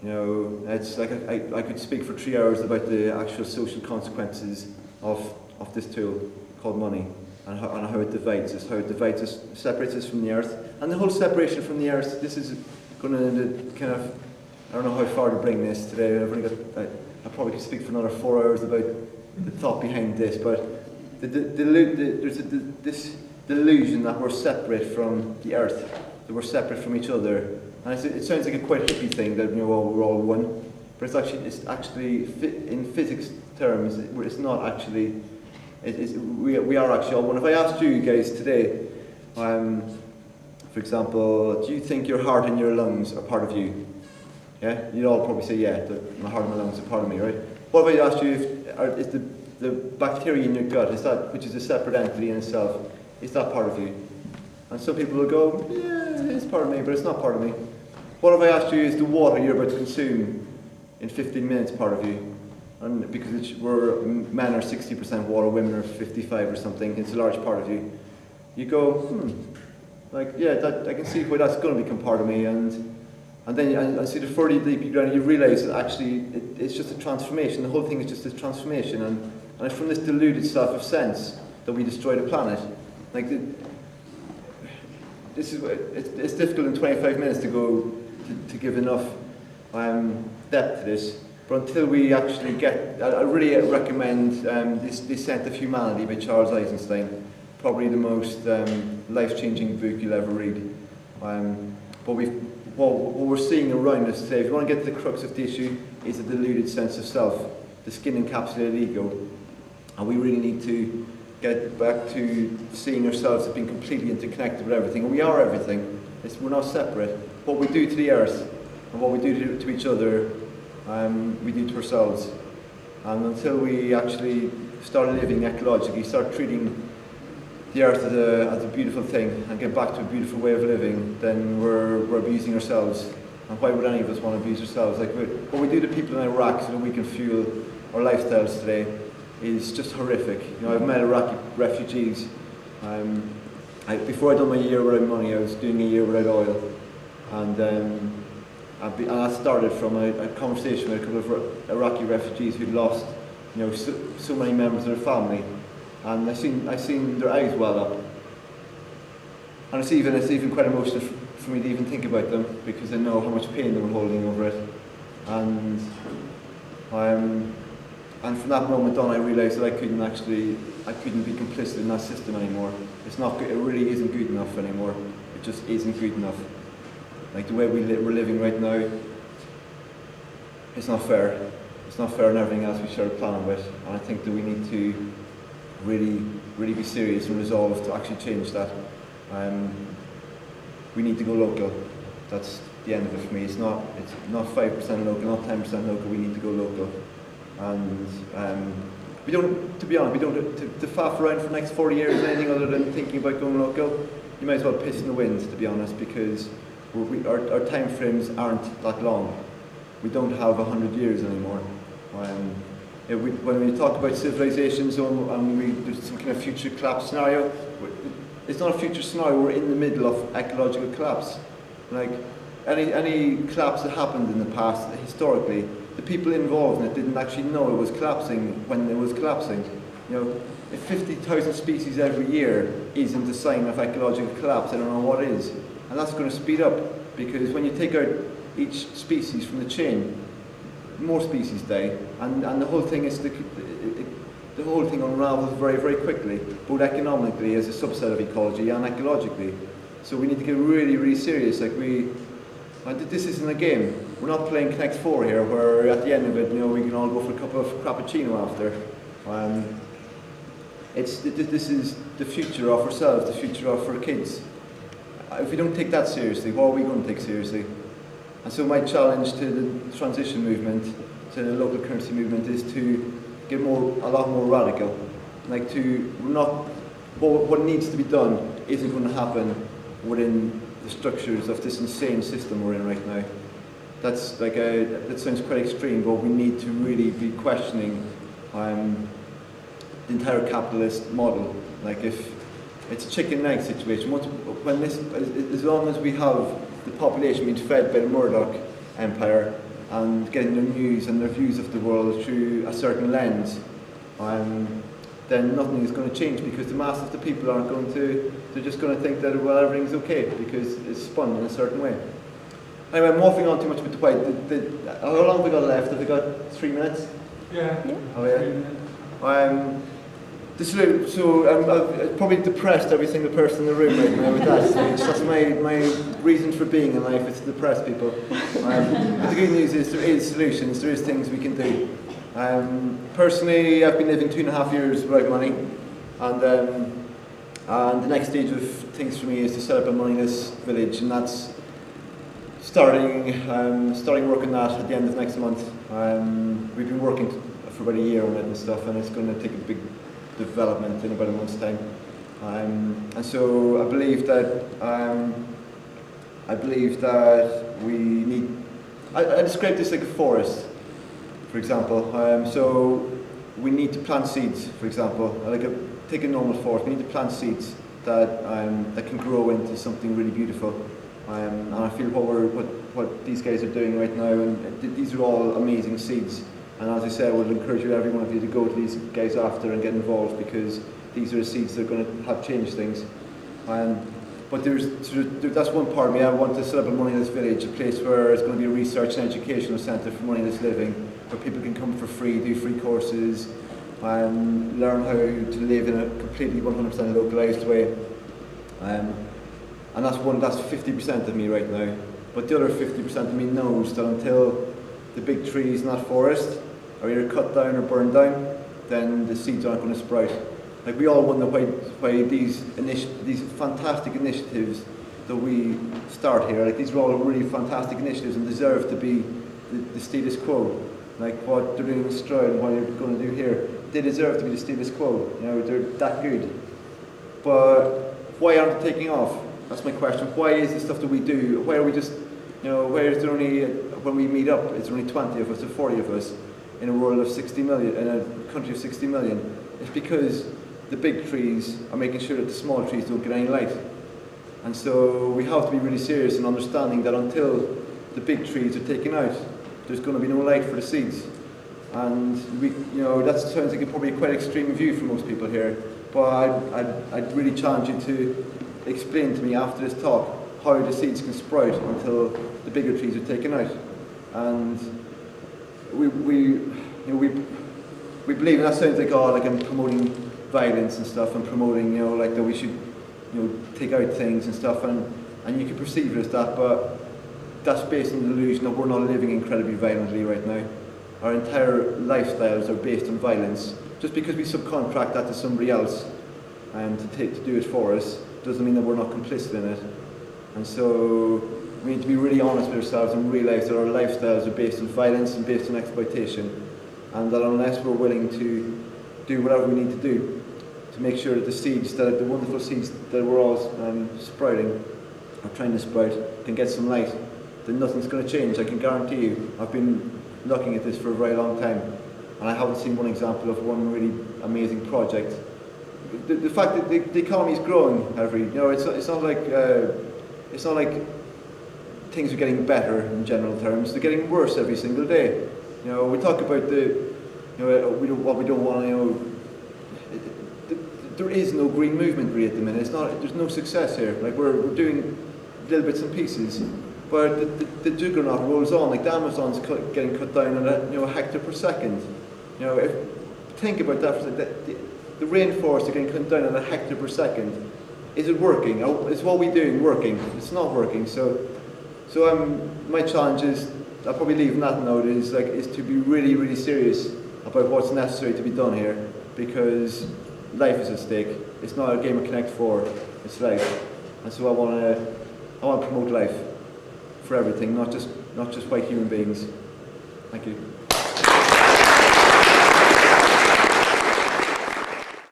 It's like I could speak for 3 hours about the actual social consequences of this tool called money, and how it divides us, separates us from the earth. And the whole separation from the earth, this is going to kind of, I don't know how far to bring this today. I probably could speak for another 4 hours about the thought behind this, but there's this delusion that we're separate from the earth, that we're separate from each other. And it sounds like a quite hippie thing that we're all one, but it's actually in physics terms, it's not actually. We are actually all one. If I asked you guys today, for example, do you think your heart and your lungs are part of you? Yeah, you'd all probably say, yeah, my heart and my lungs are part of me, right? What if I asked you is the bacteria in your gut, which is a separate entity in itself, is that part of you? And some people will go, yeah, it's part of me, but it's not part of me. What if I asked you, is the water you're about to consume in 15 minutes part of you? And because men are 60% water, women are 55 or something, it's a large part of you. You go, yeah, I can see why that's going to become part of me. And then I see the further deep you go, and you realise that actually it's just a transformation. The whole thing is just a transformation, and it's from this deluded self of sense that we destroy the planet. It's difficult in 25 minutes to give enough depth to this. But until we actually I really recommend this Descent of Humanity by Charles Eisenstein. Probably the most life-changing book you'll ever read. But what we're seeing around us today, if you want to get to the crux of the issue, is a deluded sense of self, the skin-encapsulated ego. And we really need to get back to seeing ourselves as being completely interconnected with everything. And we are everything. We're not separate. What we do to the earth and what we do to each other, we do to ourselves. And until we actually start living ecologically, start treating the earth as a beautiful thing and get back to a beautiful way of living, then we're abusing ourselves. And why would any of us want to abuse ourselves? What we do to people in Iraq so that we can fuel our lifestyles today is just horrific. I've met Iraqi refugees. Before I'd done my year without money, I was doing a year without oil. And I started from a conversation with a couple of Iraqi refugees who'd lost, so many members of their family, and I seen their eyes well up, and it's even quite emotional for me to even think about them, because I know how much pain they were holding over it, and from that moment on, I realised that I couldn't be complicit in that system anymore. It really isn't good enough anymore. It just isn't good enough. The way we're living right now, it's not fair. It's not fair in everything else we share a planet with. And I think that we need to really, really be serious and resolve to actually change that. We need to go local. That's the end of it for me. It's not 5% local, not 10% local. We need to go local. And we don't, to be honest, to faff around for the next 40 years anything other than thinking about going local. You might as well piss in the wind, to be honest, because our time frames aren't that long. We don't have 100 years anymore. When we talk about civilizations and there's some kind of future collapse scenario, it's not a future scenario. We're in the middle of ecological collapse. Any collapse that happened in the past, historically, the people involved in it didn't actually know it was collapsing when it was collapsing. If 50,000 species every year isn't a sign of ecological collapse, I don't know what is. And that's going to speed up, because when you take out each species from the chain, more species die, and the whole thing the whole thing unravels very, very quickly, both economically as a subset of ecology and ecologically. So we need to get really, really serious. This isn't a game. We're not playing Connect 4 here, where at the end of it, we can all go for a cup of Frappuccino after. This is the future of ourselves, the future of our kids. If we don't take that seriously, what are we going to take seriously? And so my challenge to the transition movement, to the local currency movement, is to get a lot more radical. What needs to be done isn't going to happen within the structures of this insane system we're in right now. That sounds quite extreme, but we need to really be questioning the entire capitalist model. If it's a chicken and egg situation, as long as we have the population being fed by the Murdoch empire, and getting their news and their views of the world through a certain lens, then nothing is going to change, because the mass of the people aren't going to, they're just going to think that, well, everything's okay because it's spun in a certain way. Anyway, I'm waffling on too much with the white. How long have we got left? Have we got 3 minutes? Yeah. Oh yeah. 3 minutes. I've probably depressed every single person in the room right now with that speech. That's my reason for being in life, is to depress people. But the good news is there is solutions, there is things we can do. Personally, I've been living 2.5 years without money, and the next stage of things for me is to set up a moneyless village, and that's starting work on that at the end of next month. We've been working for about a year on it and stuff, and it's going to take a big development in about a month's time. And so I believe that we need. I describe this like a forest, for example. So we need to plant seeds, for example. Take a normal forest. We need to plant seeds that can grow into something really beautiful. And I feel what these guys are doing right now, and these are all amazing seeds. And as I say, I would encourage every one of you to go to these guys after and get involved, because these are the seeds that are going to help change things. But that's one part of me. I want to set up a moneyless village, a place where it's going to be a research and educational centre for moneyless living, where people can come for free, do free courses, and learn how to live in a completely 100% localised way. And that's 50% of me right now. But the other 50% of me knows that until the big trees in that forest are either cut down or burned down, then the seeds aren't going to sprout. Like, we all wonder why these fantastic initiatives that we start here, like, these are all really fantastic initiatives and deserve to be the status quo. Like what they're doing in Stroud and what you're going to do here, they deserve to be the status quo. You know, they're that good. But why aren't they taking off? That's my question. Why is the stuff that we do, why are we just, why is there only, when we meet up, it's only 20 of us or 40 of us in a world of 60 million, in a country of 60 million? It's because the big trees are making sure that the small trees don't get any light. And so we have to be really serious in understanding that until the big trees are taken out, there's going to be no light for the seeds. And that sounds like probably a quite extreme view for most people here, but I'd really challenge you to explain to me after this talk how the seeds can sprout until the bigger trees are taken out. And we believe, and that sounds like I'm promoting violence and stuff, and promoting like that we should take out things and stuff, and you can perceive it as that, but that's based on the illusion that we're not living incredibly violently right now. Our entire lifestyles are based on violence. Just because we subcontract that to somebody else to do it for us doesn't mean that we're not complicit in it. And so we need to be really honest with ourselves and realise that our lifestyles are based on violence and based on exploitation, and that unless we're willing to do whatever we need to do to make sure that the wonderful seeds that we're all sprouting, or trying to sprout, can get some light, then nothing's going to change. I can guarantee you. I've been looking at this for a very long time, and I haven't seen one example of one really amazing project. The fact that the economy is growing it's not like things are getting better in general terms. They're getting worse every single day. We talk about what we don't want. There is no green movement really at the minute. There's no success here. Like, we're doing little bits and pieces, but the juggernaut rolls on. Like, the Amazon's getting cut down at a hectare per second. Think about that for a second. The rainforests are getting cut down at a hectare per second. Is it working? Is what we're doing working? It's not working. So my challenge is, I'll probably leave on that note, is to be really, really serious about what's necessary to be done here, because life is at stake. It's not a game of Connect 4, it's life. And so I want to promote life for everything, not just white human beings. Thank you.